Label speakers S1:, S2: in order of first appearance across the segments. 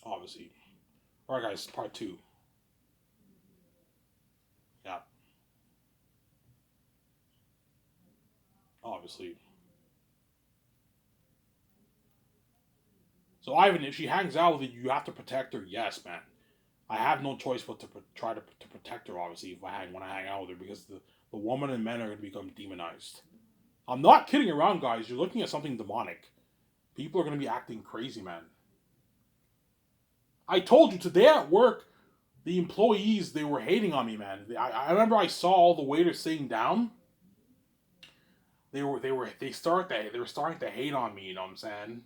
S1: obviously. All right, guys, part two. Yeah, obviously. So Ivan, if she hangs out with you, you have to protect her. Yes, man. I have no choice but to try to protect her. Obviously, if I hang when I hang out with her, because the woman and men are going to become demonized. I'm not kidding around, guys. You're looking at something demonic. People are going to be acting crazy, man. I told you today at work, the employees they were hating on me, man. I remember I saw all the waiters sitting down. They were starting to hate on me. You know what I'm saying?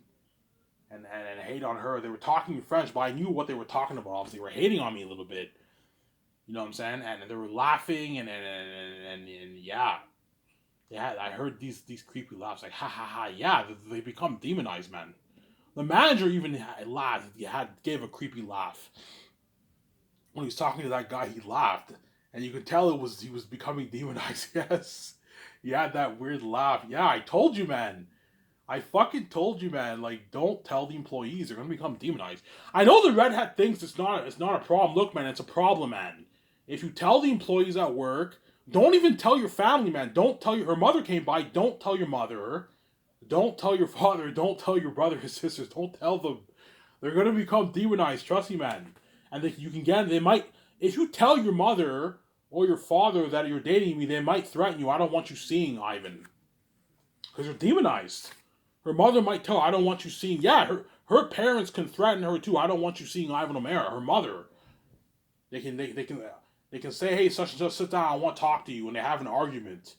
S1: And hate on her. They were talking in French, but I knew what they were talking about. Obviously, they were hating on me a little bit. You know what I'm saying? And they were laughing and yeah, yeah. I heard these creepy laughs like ha ha ha. Yeah, they become demonized, man. The manager even laughed. He gave a creepy laugh when he was talking to that guy. He laughed, and you could tell he was becoming demonized. Yes, he had that weird laugh. Yeah, I told you, man. I fucking told you, man. Like, don't tell the employees; they're gonna become demonized. I know the red hat thinks it's not a problem. Look, man, it's a problem, man. If you tell the employees at work, don't even tell your family, man. Don't tell your her mother came by. Don't tell your mother. Don't tell your father. Don't tell your brother and sisters. Don't tell them. They're gonna become demonized. Trust me, man. And you can get. They might. If you tell your mother or your father that you're dating me, they might threaten you. I don't want you seeing Ivan because you're demonized. Her mother might tell, I don't want you seeing. Yeah, her parents can threaten her too. I don't want you seeing Ivan O'Mara. Her mother, they can say, hey, such and such, sit down. I want to talk to you, and they have an argument.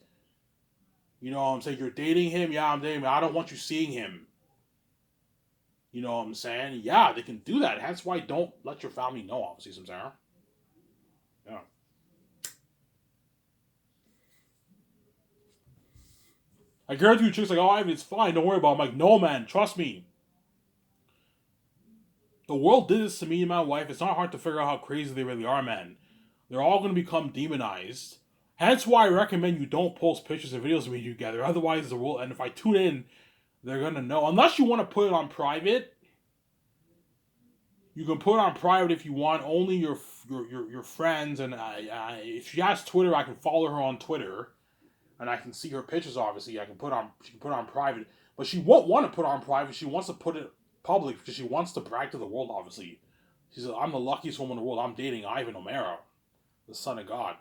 S1: You know what I'm saying? You're dating him. Yeah, I'm dating him. I don't want you seeing him. You know what I'm saying? Yeah, they can do that. That's why don't let your family know. Obviously, Samsara. Yeah. I guarantee you, chicks like, oh, Ivan, it's fine. Don't worry about it. I'm like, no, man. Trust me. The world did this to me and my wife. It's not hard to figure out how crazy they really are, man. They're all going to become demonized. Hence why I recommend you don't post pictures and videos of me together. Otherwise, the world, and if I tune in, they're going to know. Unless you want to put it on private, you can put it on private if you want. Only your friends. And if she has Twitter, I can follow her on Twitter. And I can see her pictures, obviously. She can put it on private. But she won't want to put it on private. She wants to put it public because she wants to brag to the world, obviously. She says, I'm the luckiest woman in the world. I'm dating Ivan O'Mara, the son of God.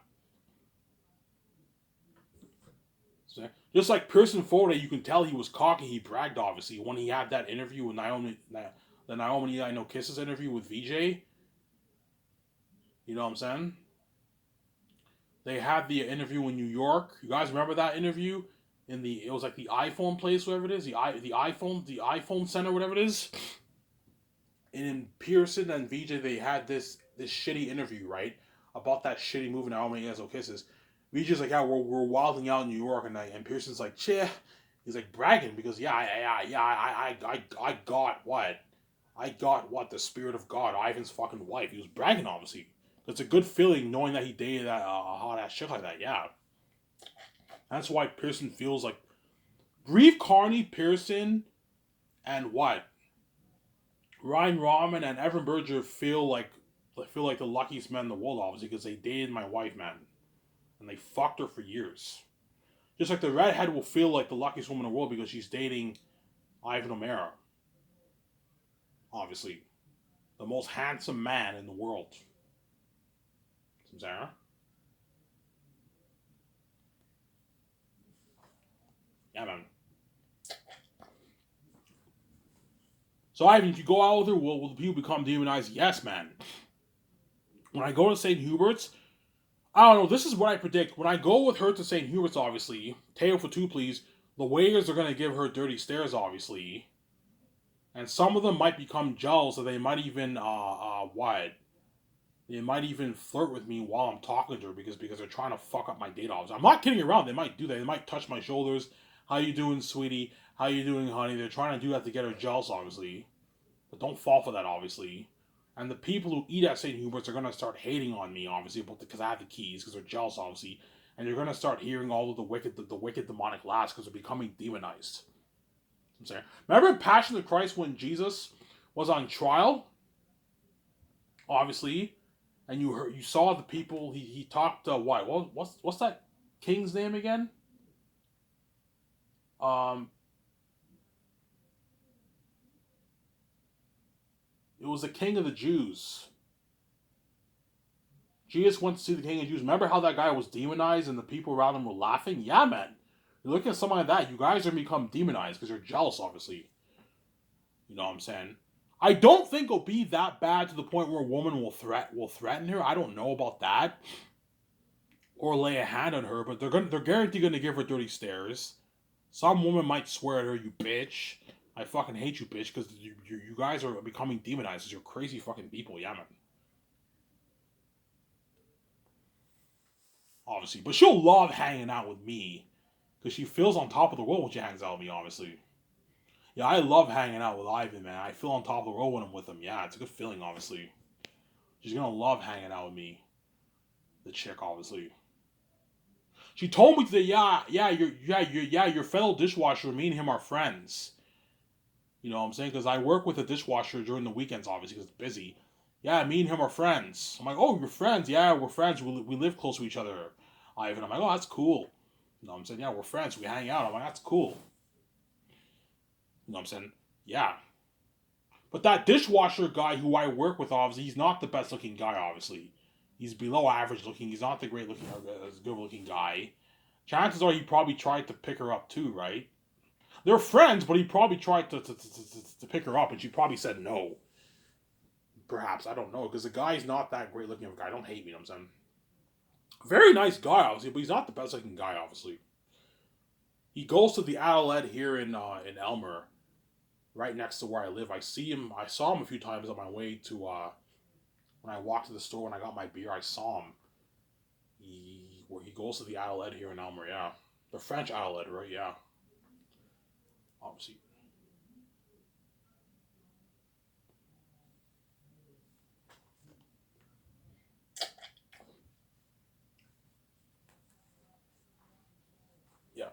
S1: So, just like Pearson Forde, you can tell he was cocky. He bragged, obviously, when he had that interview with Naomi, the Naomi I Know Kisses interview with VJ. You know what I'm saying? They had the interview in New York. You guys remember that interview? It was like the iPhone place, whatever it is, the iPhone center, whatever it is. And in Pearson and VJ, they had this shitty interview, right, about that shitty movie Naomi Has No Kisses. VJ's like, yeah, we're wilding out in New York, and Pearson's like, yeah, he's like bragging because I got what, the spirit of God, Ivan's fucking wife. He was bragging, obviously. It's a good feeling knowing that he dated that hot ass shit like that. Yeah, that's why Pearson feels like Grief Carney, Pearson, and what Ryan Rahman and Evan Berger feel like the luckiest men in the world, obviously, because they dated my wife, man, and they fucked her for years. Just like the redhead will feel like the luckiest woman in the world because she's dating Ivan O'Mara, obviously, the most handsome man in the world. Sarah, yeah, man. So Ivan, if you go out with her, will the people become demonized? Yes, man. When I go to St. Hubert's, I don't know. This is what I predict. When I go with her to St. Hubert's, obviously, table for two, please. The waiters are gonna give her dirty stares, obviously, and some of them might become jealous, or they might even what? They might even flirt with me while I'm talking to her because they're trying to fuck up my date. Obviously, I'm not kidding around. They might do that. They might touch my shoulders. How you doing, sweetie? How you doing, honey? They're trying to do that to get her jealous, obviously. But don't fall for that, obviously. And the people who eat at St. Hubert's are going to start hating on me, obviously, because I have the keys, because they're jealous, obviously. And you're going to start hearing all of the wicked demonic laughs because they're becoming demonized. I'm saying. Remember in Passion of the Christ when Jesus was on trial? obviously, and you saw the people he talked. What's that king's name again? Um, it was the king of the Jews. Jesus went to see the king of the Jews. Remember how that guy was demonized and the people around him were laughing? Yeah, man. You look at someone like that, you guys are gonna become demonized because you're jealous, obviously. You know what I'm saying? I don't think it'll be that bad to the point where a woman will threaten her. I don't know about that, or lay a hand on her, but they're guaranteed gonna give her dirty stares. Some woman might swear at her, "You bitch." I fucking hate you, bitch, because you guys are becoming demonized because you're crazy fucking people. Yeah, man. Obviously, but she'll love hanging out with me because she feels on top of the world when she hangs out with me. Obviously, yeah, I love hanging out with Ivan, man. I feel on top of the world when I'm with him. Yeah, it's a good feeling. Obviously, she's gonna love hanging out with me. The chick, obviously. She told me today, your fellow dishwasher. Me and him are friends. You know what I'm saying? Because I work with a dishwasher during the weekends, obviously, because it's busy. Yeah, me and him are friends. I'm like, oh, you're friends? Yeah, we're friends. We live close to each other. Ivan, I'm like, oh, that's cool. You know what I'm saying? Yeah, we're friends. We hang out. I'm like, that's cool. You know what I'm saying? Yeah. But that dishwasher guy who I work with, obviously, he's not the best looking guy, obviously. He's below average looking. He's not the great looking, good looking guy. Chances are he probably tried to pick her up too, right? They're friends, but he probably tried to pick her up, and she probably said no. Perhaps, I don't know, because the guy's not that great looking of a guy. Don't hate me, you know what I'm saying? Very nice guy, obviously, but he's not the best looking guy, obviously. He goes to the outlet here in Elmer, right next to where I live. I see him. I saw him a few times on my way to when I walked to the store when I got my beer. I saw him. He goes to the outlet here in Elmer. Yeah, the French outlet, right? Yeah, obviously. Yeah.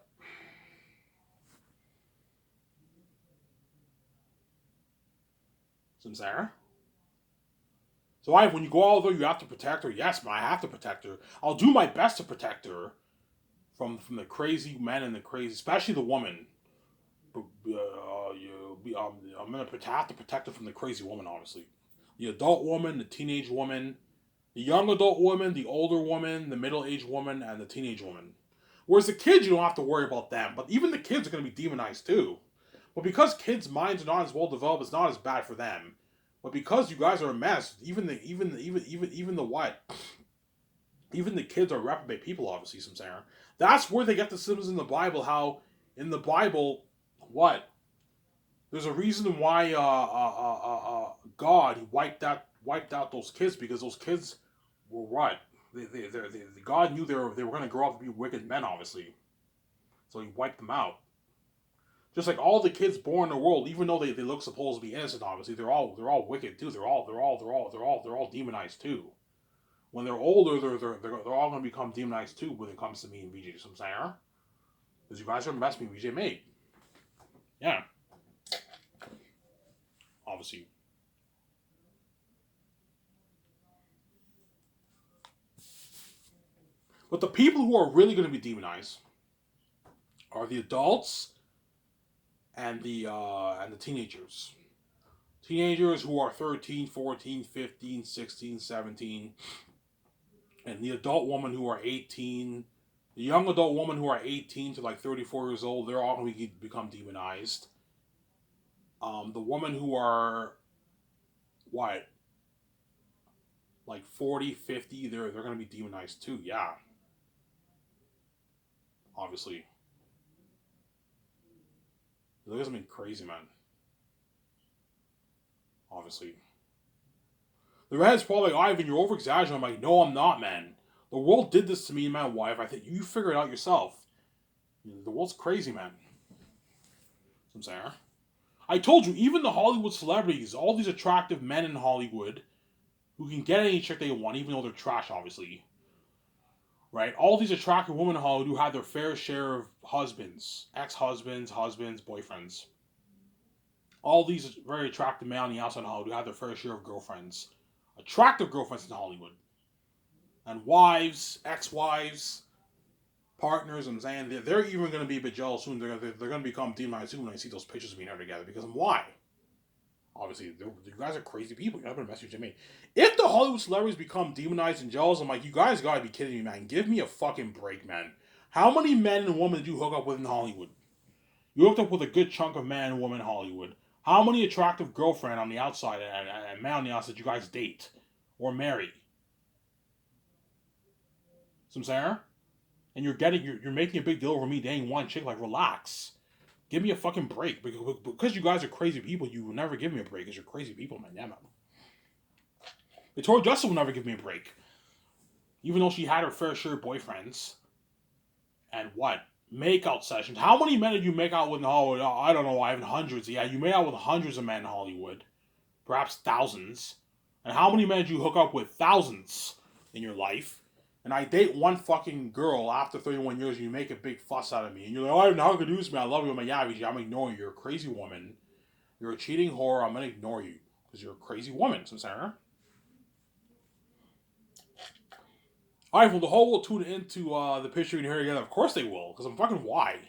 S1: Sincere. So when you go out there, you have to protect her. Yes, man, I have to protect her. I'll do my best to protect her from the crazy men and the crazy, especially the woman. I'm gonna have to protect her from the crazy woman, obviously. The adult woman, the teenage woman, the young adult woman, the older woman, the middle aged woman, and the teenage woman. Whereas the kids, you don't have to worry about them. But even the kids are gonna be demonized too. But because kids' minds are not as well developed, it's not as bad for them. But because you guys are a mess, even the what? Even the kids are reprobate people, obviously, some saying. That's where they get the symbols in the Bible, how in the Bible, what? There's a reason why God wiped out those kids because those kids were what? God knew they were going to grow up to be wicked men, obviously. So he wiped them out. Just like all the kids born in the world, even though they look supposed to be innocent, obviously they're all wicked too. They're all demonized too. When they're older, they're all going to become demonized too when it comes to me and VJ. So I'm saying, because you guys are the best me and VJ made. Yeah, obviously. But the people who are really going to be demonized are the adults and the teenagers. Teenagers who are 13, 14, 15, 16, 17, and the adult woman who are 18, the young adult woman who are 18 to like 34 years old, they're all going to become demonized. The women who are what, like 40, 50, they're going to be demonized too. Yeah, obviously. Look at something crazy, man. Obviously. The redhead's probably like, Ivan, you're over exaggerating. I'm like, no, I'm not, man. The world did this to me and my wife. I think you figure it out yourself. The world's crazy, man. I'm saying. I told you, even the Hollywood celebrities, all these attractive men in Hollywood who can get any chick they want, even though they're trash, obviously. Right? All these attractive women in Hollywood who have their fair share of husbands, ex-husbands, husbands, boyfriends. All these very attractive men on the outside of Hollywood who have their fair share of girlfriends. attractive girlfriends in Hollywood, and wives, ex-wives, partners. I'm saying they're even going to be a bit jealous soon. They're going to become demonized soon when I see those pictures of me and her together. Because why? Obviously, you guys are crazy people. You have a message to me. If the Hollywood celebrities become demonized and jealous, I'm like, you guys gotta be kidding me, man. Give me a fucking break, man. How many men and women did you hook up with in Hollywood? You hooked up with a good chunk of man and woman in Hollywood. How many attractive girlfriend on the outside and man on the outside you guys date or marry? Some saying? And you're making a big deal over me dating one chick. Like, relax. Give me a fucking break. Because you guys are crazy people, you will never give me a break because you're crazy people, man. Yeah, man. Victoria Justice will never give me a break. Even though she had her fair share of boyfriends. And what? Makeout sessions. How many men did you make out with in Hollywood? I don't know, I have hundreds. Yeah, you made out with hundreds of men in Hollywood. Perhaps thousands. And how many men did you hook up with? Thousands in your life. And I date one fucking girl after 31 years and you make a big fuss out of me. And you're like, oh, how could you do this, man? I love you. I'm like, yeah, I'm ignoring you. You're a crazy woman. You're a cheating whore. I'm going to ignore you. Because you're a crazy woman, so Sarah. Alright, well, the whole will tune into the picture in here together. Of course they will, because I'm fucking why.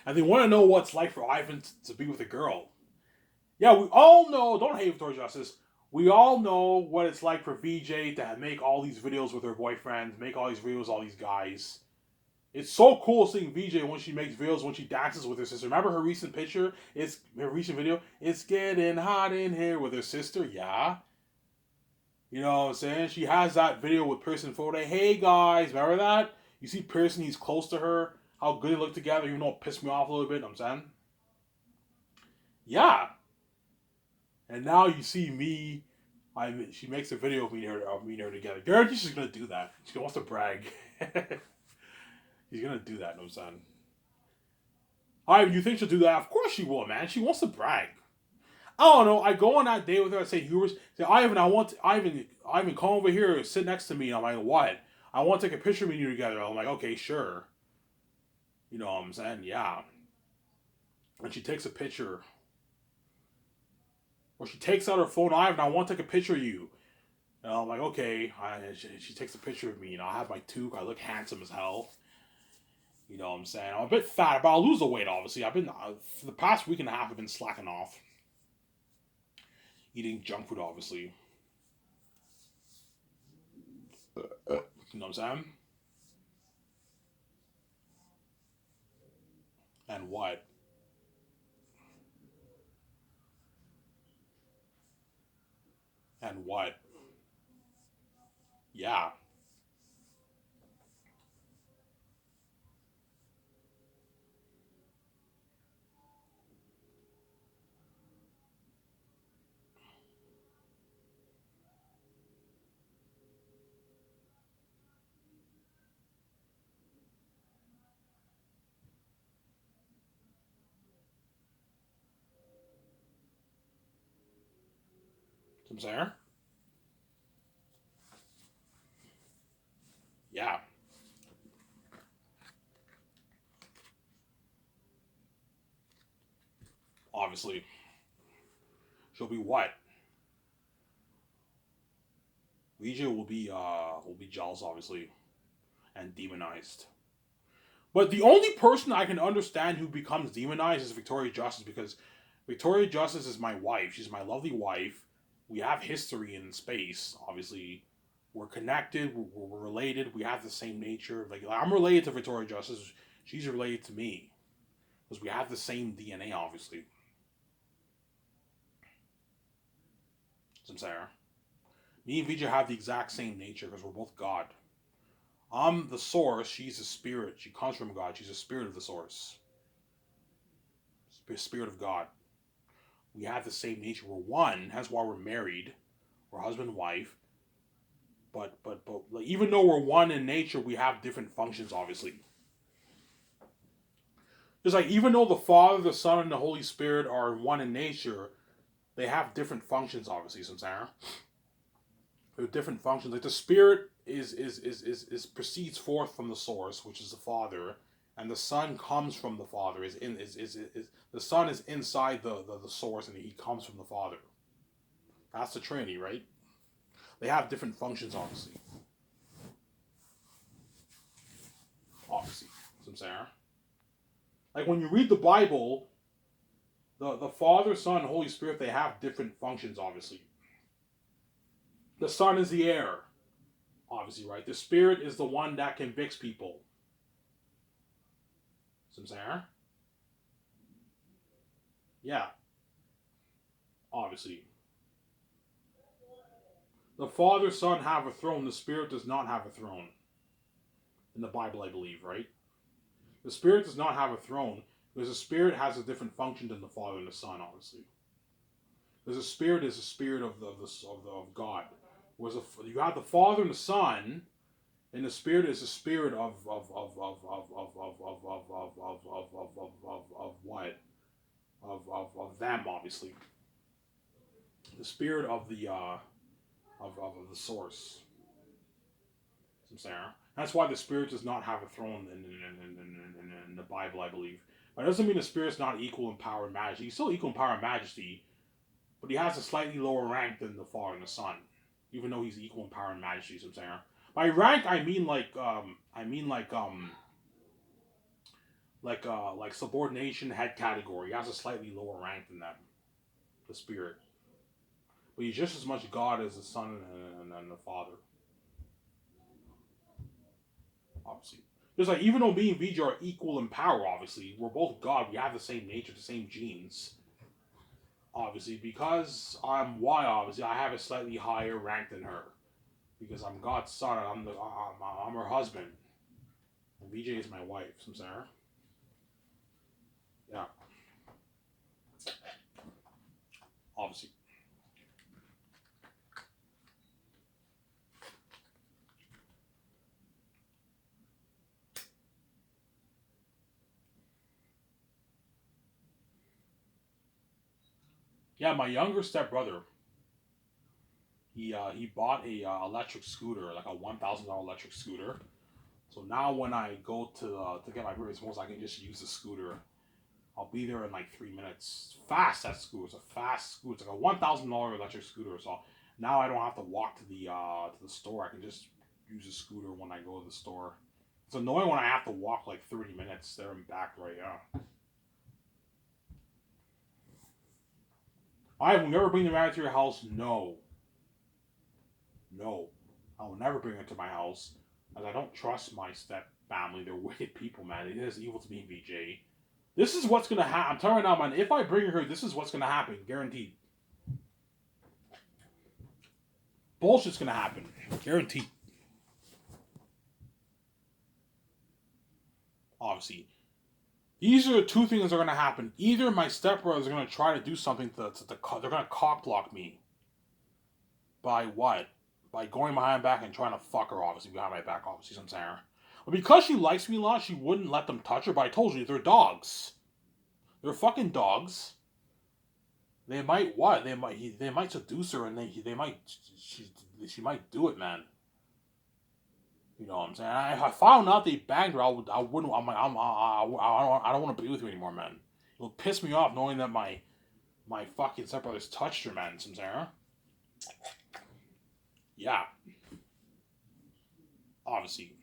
S1: And they want to know what it's like for Ivan to be with a girl. Yeah, we all know, don't hate Victoria Justice. We all know what it's like for VJ to make all these videos with her boyfriend, make all these videos with all these guys. It's so cool seeing VJ when she makes videos, when she dances with her sister. Remember her recent picture? It's her recent video. It's getting hot in here with her sister. Yeah. You know what I'm saying? She has that video with Pearson Fode. Hey guys, remember that? You see Pearson, he's close to her. How good they look together, even though it pissed me off a little bit, you know what I'm saying? Yeah. And now you see me. She makes a video of me and her together. Guaranteed she's gonna do that. She wants to brag. She's gonna do that, you know what I'm saying? Alright, you think she'll do that? Of course she will, man. She wants to brag. I don't know. I go on that date with her. I say, Ivan, Ivan, come over here, sit next to me. And I'm like, what? I want to take a picture of you together. I'm like, okay, sure. You know what I'm saying? Yeah. And she takes a picture. Or she takes out her phone, Ivan, I want to take a picture of you. And I'm like, okay. She takes a picture of me. You know, I have my toque. I look handsome as hell. You know what I'm saying? I'm a bit fat, but I'll lose the weight, obviously. I've been, for the past week and a half, I've been slacking off. Eating junk food, obviously. You know what I'm saying? And what? And what? Yeah. I'm saying? Yeah. Obviously. She'll be what? Ouija will be jealous, obviously, and demonized. But the only person I can understand who becomes demonized is Victoria Justice because Victoria Justice is my wife. She's my lovely wife. We have history in space, obviously. We're connected. We're related. We have the same nature. Like I'm related to Victoria Justice. She's related to me because we have the same DNA, obviously. Some Sarah. Me and Vijay have the exact same nature because we're both God. I'm the source. She's a spirit. She comes from God. She's a spirit of the source. Spirit of God. We have the same nature. We're one. That's why we're married. We're husband and wife. But like, even though we're one in nature, we have different functions. Obviously, just like even though the Father, the Son, and the Holy Spirit are one in nature, they have different functions. Obviously, Sarah. They have different functions. Like the Spirit is proceeds forth from the source, which is the Father, and the Son comes from the Father. Is the Son is inside the source, and he comes from the Father. That's the Trinity, right? They have different functions, obviously. Obviously. That's what I'm saying. Like when you read the Bible, the Father, Son, Holy Spirit, they have different functions, obviously. The Son is the heir, obviously, right? The Spirit is the one that convicts people. See what I'm saying? Yeah, obviously. The Father, Son have a throne. The Spirit does not have a throne. In the Bible, I believe, right? The Spirit does not have a throne because the Spirit has a different function than the Father and the Son, obviously. Because the Spirit is the Spirit of God. Whereas you have the Father and the Son, and the Spirit is the Spirit of what? Of them, obviously. The Spirit of the source. I'm saying. That's why the Spirit does not have a throne in the Bible, I believe. But it doesn't mean the Spirit's not equal in power and majesty. He's still equal in power and majesty, but he has a slightly lower rank than the Father and the Son, even though he's equal in power and majesty. So I'm saying. By rank, I mean like subordination, head category. He has a slightly lower rank than them, the Spirit. But he's just as much God as the Son and the Father. Obviously. Just like, even though me and VJ are equal in power, obviously, we're both God, we have the same nature, the same genes. Obviously, because I'm Y, obviously, I have a slightly higher rank than her. Because I'm God's son, and I'm her husband. And VJ is my wife, so I'm saying. Yeah. Obviously. Yeah, my younger stepbrother, he bought a electric scooter, like a $1,000 electric scooter. So now when I go to get my various modes, I can just use the scooter. I'll be there in like 3 minutes. Fast, that scooter. It's a fast scooter. It's like a $1,000 electric scooter. So now I don't have to walk to the store. I can just use the scooter when I go to the store. It's annoying when I have to walk like 30 minutes there and back, right? Yeah. I will never bring the rabbit to your house. No. No. I will never bring it to my house. As I don't trust my step family. They're wicked people, man. It is evil to me, VJ. This is what's gonna happen. I'm telling you now, man. If I bring her, this is what's gonna happen. Guaranteed. Bullshit's gonna happen. Guaranteed. Obviously. These are the two things that are gonna happen. Either my stepbrother is gonna try to do something they're gonna cock block me. By what? By going behind my back and trying to fuck her, obviously, behind my back, obviously, I'm saying. But because she likes me a lot, she wouldn't let them touch her, but I told you, they're dogs. They're fucking dogs. They might what? They might seduce her, and they might she might do it, man. You know what I'm saying? If I found out they banged her, I wouldn't. I don't want to be with you anymore, man. It'll piss me off knowing that my fucking stepbrothers touched her, man. Some saying. Yeah. Obviously.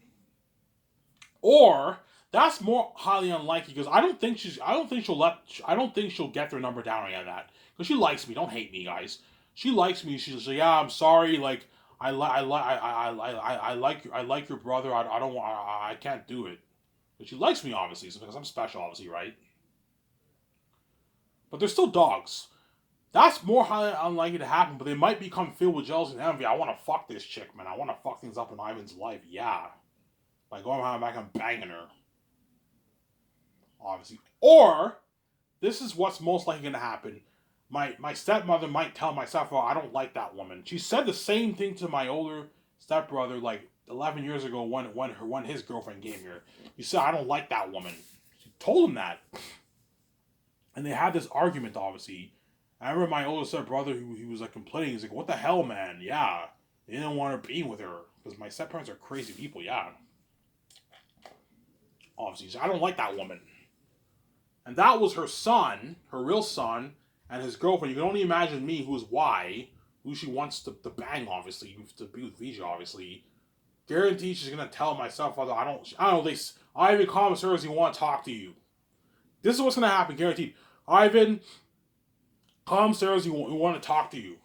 S1: Or that's more highly unlikely because I don't think she'll get their number down or any of that because she likes me. Don't hate me, guys. She likes me. She's like, yeah, I'm sorry. Like I like your brother. I don't want. I can't do it. But she likes me obviously because I'm special, obviously, right? But they're still dogs. That's more highly unlikely to happen, but they might become filled with jealousy and envy. I want to fuck this chick, man. I want to fuck things up in Ivan's life. Yeah. By going behind back and banging her. Obviously. Or, this is what's most likely going to happen. My stepmother might tell my stepfather, I don't like that woman. She said the same thing to my older stepbrother like 11 years ago when his girlfriend came here. She said, I don't like that woman. She told him that. And they had this argument, obviously. I remember my older stepbrother, he was like complaining. He's like, what the hell, man? Yeah. They didn't want her being with her. Because my stepparents are crazy people, yeah. Obviously, so I don't like that woman. And that was her son, her real son, and his girlfriend. You can only imagine me, who's who she wants to bang, obviously, to be with Vijay, obviously, guaranteed she's gonna tell my stepfather, I don't know, Ivan, calm as he want to talk to you. This is what's gonna happen, guaranteed. Ivan, calm as he want to talk to you.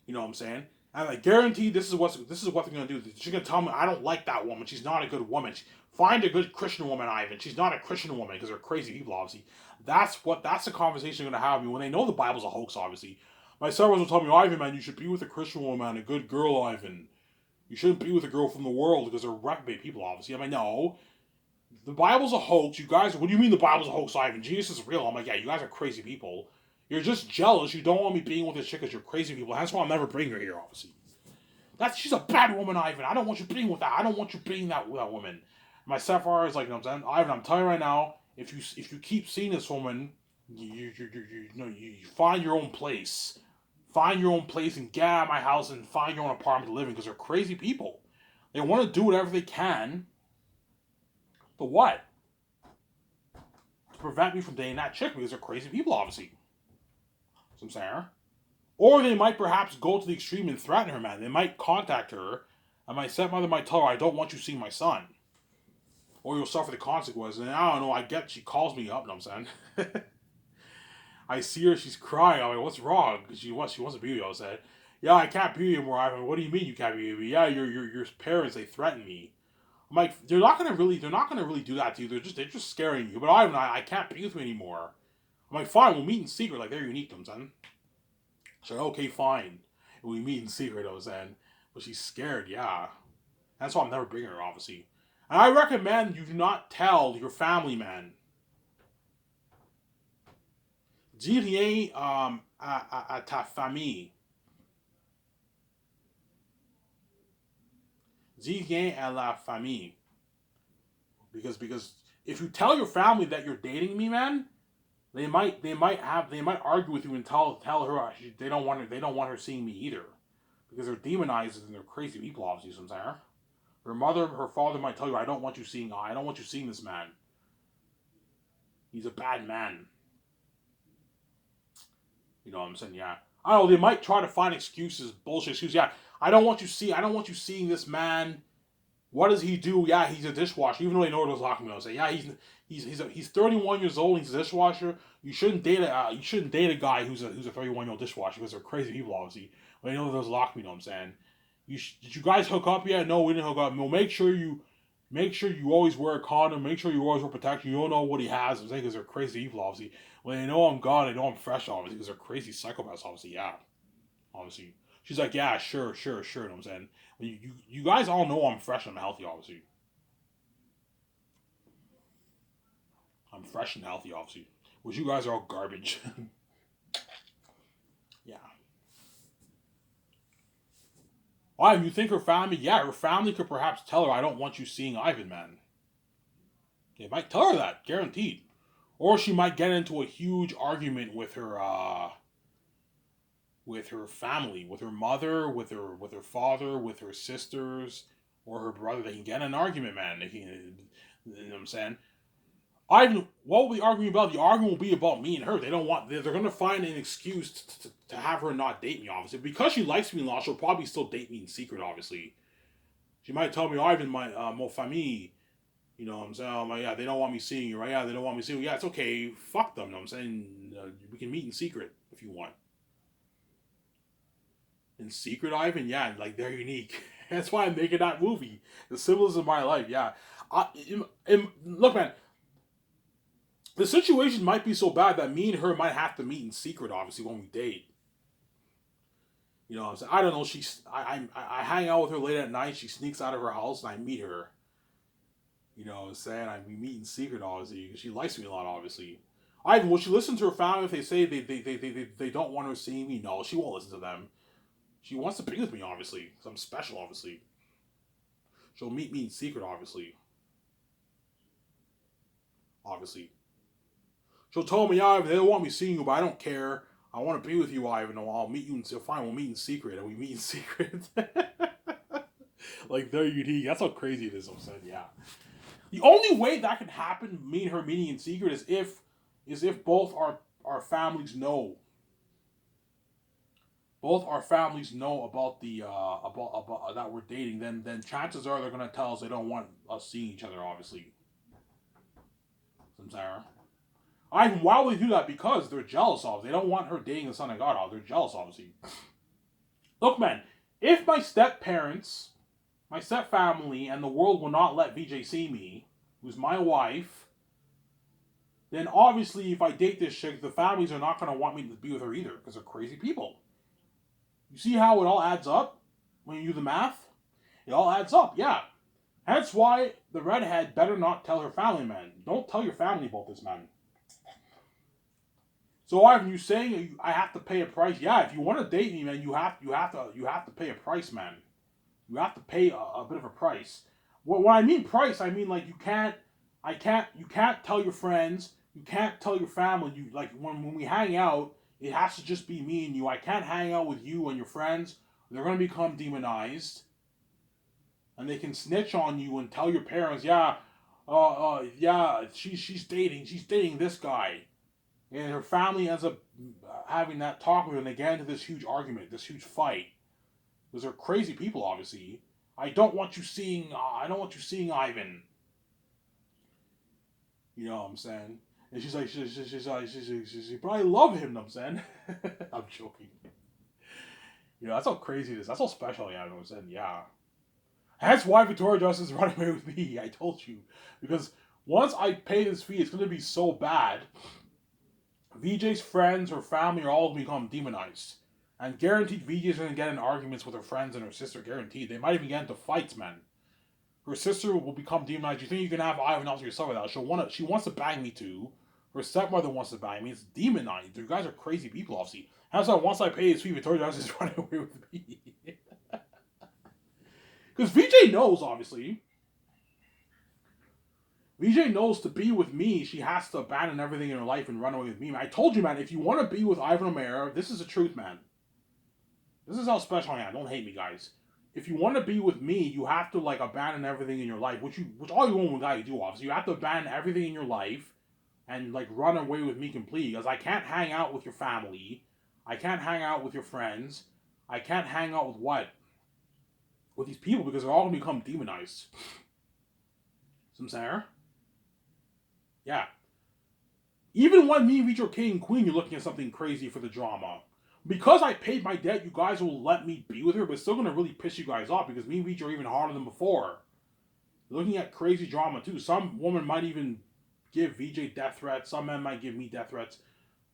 S1: You know what I'm saying? And I guarantee this is what they're gonna do. She's gonna tell me I don't like that woman. She's not a good woman. Find a good Christian woman, Ivan. She's not a Christian woman because they're crazy people, obviously. That's the conversation they're gonna have when they know the Bible's a hoax, obviously. My servants will tell me, Ivan, man, you should be with a Christian woman, a good girl, Ivan. You shouldn't be with a girl from the world because they're reprobate people, obviously. I'm like, no. The Bible's a hoax. You guys, what do you mean the Bible's a hoax, Ivan? Jesus is real. I'm like, yeah, you guys are crazy people. You're just jealous. You don't want me being with this chick because you're crazy people. That's why I'll never bring her here, obviously. She's a bad woman, Ivan. I don't want you being with that. I don't want you being that woman. My stepfather is like, you know what I'm saying? Ivan, I'm telling you right now, if you keep seeing this woman, you find your own place. Find your own place and get out of my house and find your own apartment to live in because they're crazy people. They want to do whatever they can. But what? To prevent me from dating that chick because they're crazy people, obviously. That's what I'm saying. Or they might perhaps go to the extreme and threaten her, man. They might contact her, and my stepmother might tell her, I don't want you seeing my son. Or you'll suffer the consequences. And I don't know, I get she calls me up, you know what I'm saying? I see her, she's crying. I'm like, what's wrong? She wants to be with you, I said. Yeah, I can't be with you anymore, Ivan. What do you mean you can't be with me? Yeah, your parents, they threaten me. I'm like, they're not gonna really do that to you. They're just scaring you. But Ivan, I can't be with you anymore. I'm like, fine, we'll meet in secret, like they're unique, you know what I'm saying? So okay, fine. And we meet in secret, I was saying. But she's scared, yeah. That's why I'm never bringing her, obviously. And I recommend you do not tell your family, man. Dis rien à ta famille. Dis rien à la famille. Because if you tell your family that you're dating me, man, they might argue with you and tell her they don't want her seeing me either, because they're demonized and they're crazy people, obviously. Sometimes her father might tell you, I don't want you seeing this man. He's a bad man. You know what I'm saying? Yeah. I don't know. They might try to find excuses, bullshit excuses. Yeah. I don't want you seeing this man. What does he do? Yeah, he's a dishwasher. Even though they know what I was talking about, say, yeah, he's 31 years old. He's a dishwasher. You shouldn't date a guy who's a 31-year-old dishwasher because they're crazy people, obviously. But they know there's lock me. You know what I'm saying? Did you guys hook up yet? No, we didn't hook up. Well, make sure you always wear a condom. Make sure you always wear protection. You don't know what he has. I'm saying because they're crazy people, obviously. When they know I'm gone, they know I'm fresh, obviously, because they're crazy psychopaths, obviously. Yeah, obviously. She's like, yeah, sure. You know what I'm saying? You guys all know I'm fresh and healthy, obviously. I'm fresh and healthy, obviously. Which you guys are all garbage. Yeah. Why? You think her family? Yeah, her family could perhaps tell her, I don't want you seeing Ivan, man. They might tell her that, guaranteed. Or she might get into a huge argument with her family, with her mother, with her father, with her sisters, or her brother. They can get in an argument, man. You know what I'm saying? What will the argument about? The argument will be about me and her. They're going to find an excuse to have her not date me, obviously. Because she likes me a lot, she'll probably still date me in secret, obviously. She might tell me, Ivan, mon famille, you know what I'm saying? Like, yeah, they don't want me seeing you, right? Yeah, they don't want me seeing you. Yeah, it's okay. Fuck them, you know what I'm saying? We can meet in secret if you want. In secret, Ivan? Yeah, like, they're unique. That's why I'm making that movie. The symbols of my life, yeah. Look, man, the situation might be so bad that me and her might have to meet in secret, obviously, when we date. You know what I'm saying? I don't know. I hang out with her late at night. She sneaks out of her house, and I meet her. You know what I'm saying? We meet in secret, obviously. She likes me a lot, obviously. Will she listen to her family if they say they don't want her seeing me? No, she won't listen to them. She wants to be with me, obviously, because I'm special, obviously. She'll meet me in secret, obviously. Obviously. She'll tell me, Ivan, they don't want me seeing you, but I don't care. I want to be with you, Ivan. I'll meet you fine, we'll meet in secret. And we meet in secret. Like, they're unique. That's how crazy it is, I'm saying, yeah. The only way that can happen, me and her meeting in secret, is if both our families know. both our families know about the about that we're dating, then chances are they're gonna tell us they don't want us seeing each other. Obviously, Sarah. Why would they do that? Because they're jealous of. They don't want her dating the son of God. They're jealous, obviously. Look, man, if my step parents, my step family, and the world will not let VJ see me, who's my wife, then obviously if I date this chick, the families are not gonna want me to be with her either because they're crazy people. You see how it all adds up when you do the math? It all adds up, yeah. That's why the redhead better not tell her family, man. Don't tell your family about this, man. So, Ivan, you saying I have to pay a price? Yeah, if you want to date me, man, you have to pay a price, man. You have to pay a bit of a price. When I mean price, I mean like you can't tell your friends, you can't tell your family. You like when we hang out, it has to just be me and you. I can't hang out with you and your friends. They're gonna become demonized, and they can snitch on you and tell your parents, yeah, yeah, she's dating this guy, and her family ends up having that talk with her, and they get into this huge argument, this huge fight, because they're crazy people, obviously. I don't want you seeing Ivan. You know what I'm saying? And she's like, but I love him. You know what I'm saying, I'm joking. You know, that's how crazy it is. That's how special I am. You know what I'm saying, yeah. That's why Victoria Justice is running away with me. I told you, because once I pay this fee, it's gonna be so bad. VJ's friends, her family are all become demonized. And guaranteed VJ's gonna get in arguments with her friends and her sister, guaranteed. They might even get into fights, man. Her sister will become demonized. You think you can have Ivan else yourself without? She wants to bang me too. Her stepmother wants to bang me. It's demonized. You guys are crazy people, obviously. That's why once I pay his fee, Victoria Justice is running away with me. Because VJ knows, obviously. VJ knows to be with me, she has to abandon everything in her life and run away with me. I told you, man, if you want to be with Ivan O'Mara, this is the truth, man. This is how special I am. Don't hate me, guys. If you want to be with me, you have to like abandon everything in your life, which all you want with guy do, obviously. You have to abandon everything in your life and like run away with me completely. Because I can't hang out with your family. I can't hang out with your friends. I can't hang out with what? With these people because they're all gonna become demonized. Some saying? Yeah. Even when me and Reach are king and queen, you're looking at something crazy for the drama. Because I paid my debt, you guys will let me be with her, but it's still gonna really piss you guys off because me and Reach are even harder than before. You're looking at crazy drama too. Some woman might even give VJ death threats. Some men might give me death threats.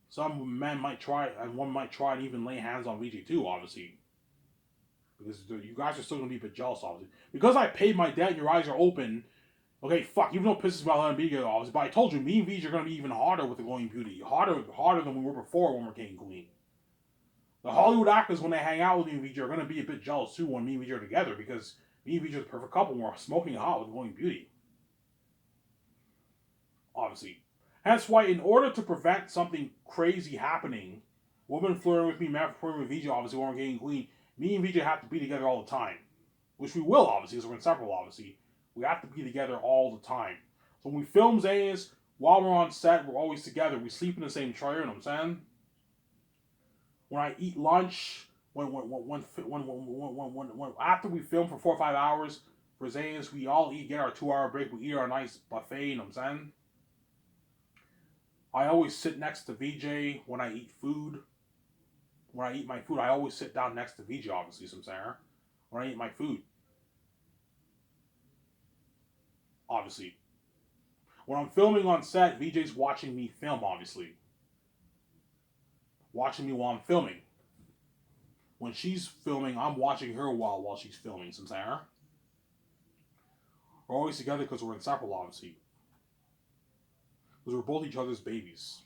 S1: Some men might try, and one might try and even lay hands on VJ too, obviously. Because you guys are still gonna be a bit jealous, obviously. Because I paid my debt and your eyes are open. Okay, fuck, even though it pisses me off letting be together, obviously, but I told you, me and VJ are gonna be even harder with the Glowing Beauty. Harder than we were before when we're king and queen. The Hollywood actors, when they hang out with me and VJ, are gonna be a bit jealous too when me and VJ are together because me and VJ are the perfect couple and we're smoking hot with Glowing Beauty. Obviously. That's why, in order to prevent something crazy happening, women flirting with me, men flirting with VJ, obviously, when we're king and queen, me and VJ have to be together all the time. Which we will, obviously, because we're inseparable, obviously. We have to be together all the time. So when we film Zayas, while we're on set, we're always together. We sleep in the same chair, you know what I'm saying? When I eat lunch, when after we film for 4 or 5 hours for Zayas, we all eat, get our 2 hour break, we eat our nice buffet, you know what I'm saying? I always sit next to VJ when I eat food. When I eat my food, I always sit down next to VJ, obviously, some saying. When I eat my food. Obviously. When I'm filming on set, VJ's watching me film, obviously. Watching me while I'm filming. When she's filming, I'm watching her while she's filming, some saying. We're always together because we're inseparable, obviously. Because we're both each other's babies.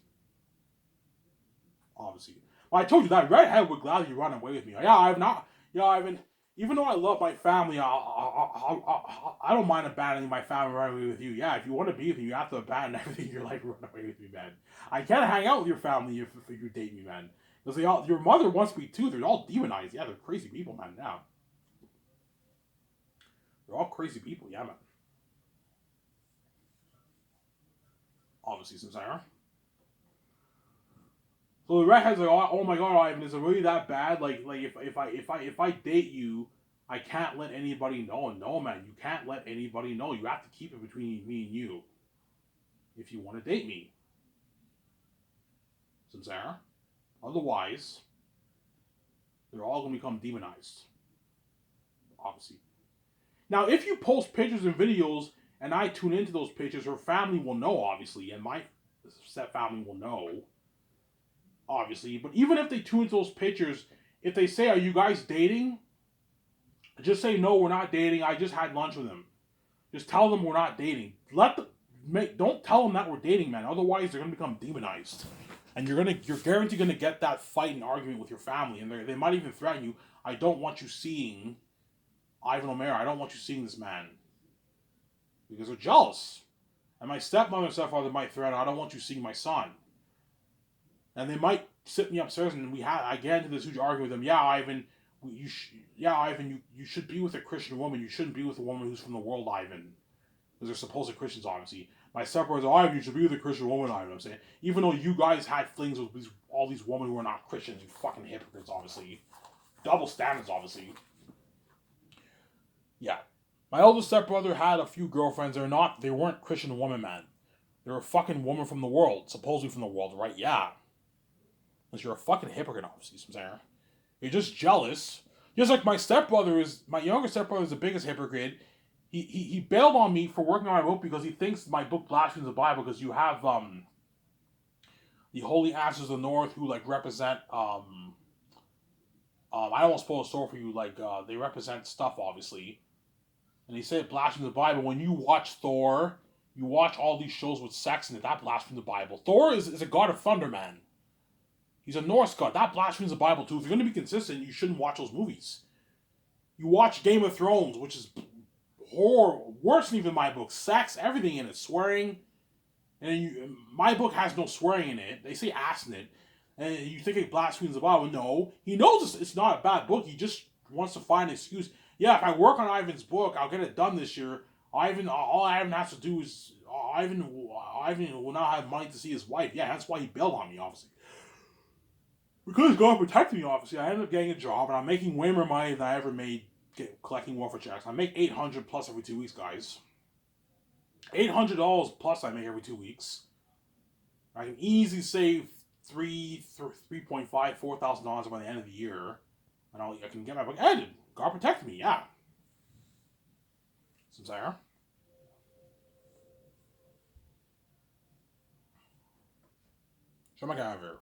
S1: Obviously. Well, I told you that redhead would gladly run away with me. Yeah, I've not. Yeah, Ivan. Even though I love my family, I don't mind abandoning my family right away with you. Yeah, if you want to be with me, you have to abandon everything in your life and run away with me, man. I can't hang out with your family if you date me, man. Because your mother wants me too. They're all demonized. Yeah, they're crazy people, man. Yeah. They're all crazy people. Yeah, man. Obviously, some Sarah. So the redhead's like, oh my god, Ivan, is it really that bad? Like if I date you, I can't let anybody know. No, man, you can't let anybody know. You have to keep it between me and you if you want to date me, Samsara. Otherwise, they're all gonna become demonized, obviously. Now, if you post pictures and videos and I tune into those pictures, her family will know, obviously, and my step family will know, obviously. But even if they tune into those pictures, if they say, "Are you guys dating?" Just say, "No, we're not dating. I just had lunch with him." Just tell them we're not dating. Don't tell them that we're dating, man. Otherwise, they're gonna become demonized, and you're guaranteed gonna get that fight and argument with your family, and they might even threaten you. I don't want you seeing Ivan O'Meara. I don't want you seeing this man because they're jealous. And my stepmother and stepfather might threaten, I don't want you seeing my son. And they might sit me upstairs and I get into this huge argument with them. Yeah, Ivan, you should be with a Christian woman. You shouldn't be with a woman who's from the world, Ivan. Because they're supposed Christians, obviously. My stepbrother's like, Ivan, you should be with a Christian woman, Ivan. I'm saying, even though you guys had flings with all these women who are not Christians, you fucking hypocrites, obviously. Double standards, obviously. Yeah. My oldest stepbrother had a few girlfriends. They weren't Christian women, man. They were a fucking woman from the world, supposedly from the world, right? Yeah. Because you're a fucking hypocrite, obviously, Samsara. You're just jealous. Just like my younger stepbrother is the biggest hypocrite. He bailed on me for working on my book because he thinks my book blasphemes the Bible because you have the Holy Ashes of the North who like represent I almost pulled a story for you, like they represent stuff obviously. And he said it blasphemes the Bible. When you watch Thor, you watch all these shows with sex in it, that blasphemes the Bible. Thor is a god of thunder, man. He's a Norse god. That blasphemes the Bible too. If you're going to be consistent, you shouldn't watch those movies. You watch Game of Thrones, which is horror, worse than even my book. Sex, everything in it, swearing. And my book has no swearing in it. They say ass in it. And you think it blasphemes the Bible. No. He knows it's not a bad book. He just wants to find an excuse. Yeah, if I work on Ivan's book, I'll get it done this year. All Ivan has to do is Ivan will now have money to see his wife. Yeah, that's why he bailed on me, obviously. Because God protected me, obviously. I ended up getting a job, and I'm making way more money than I ever made collecting welfare checks. I make $800 plus every 2 weeks, guys. $800 plus I make every 2 weeks. I can easily save $3.5, $4,000 by the end of the year, and I can get my book edited. God protected me, yeah. Samsara. Show my guy over here.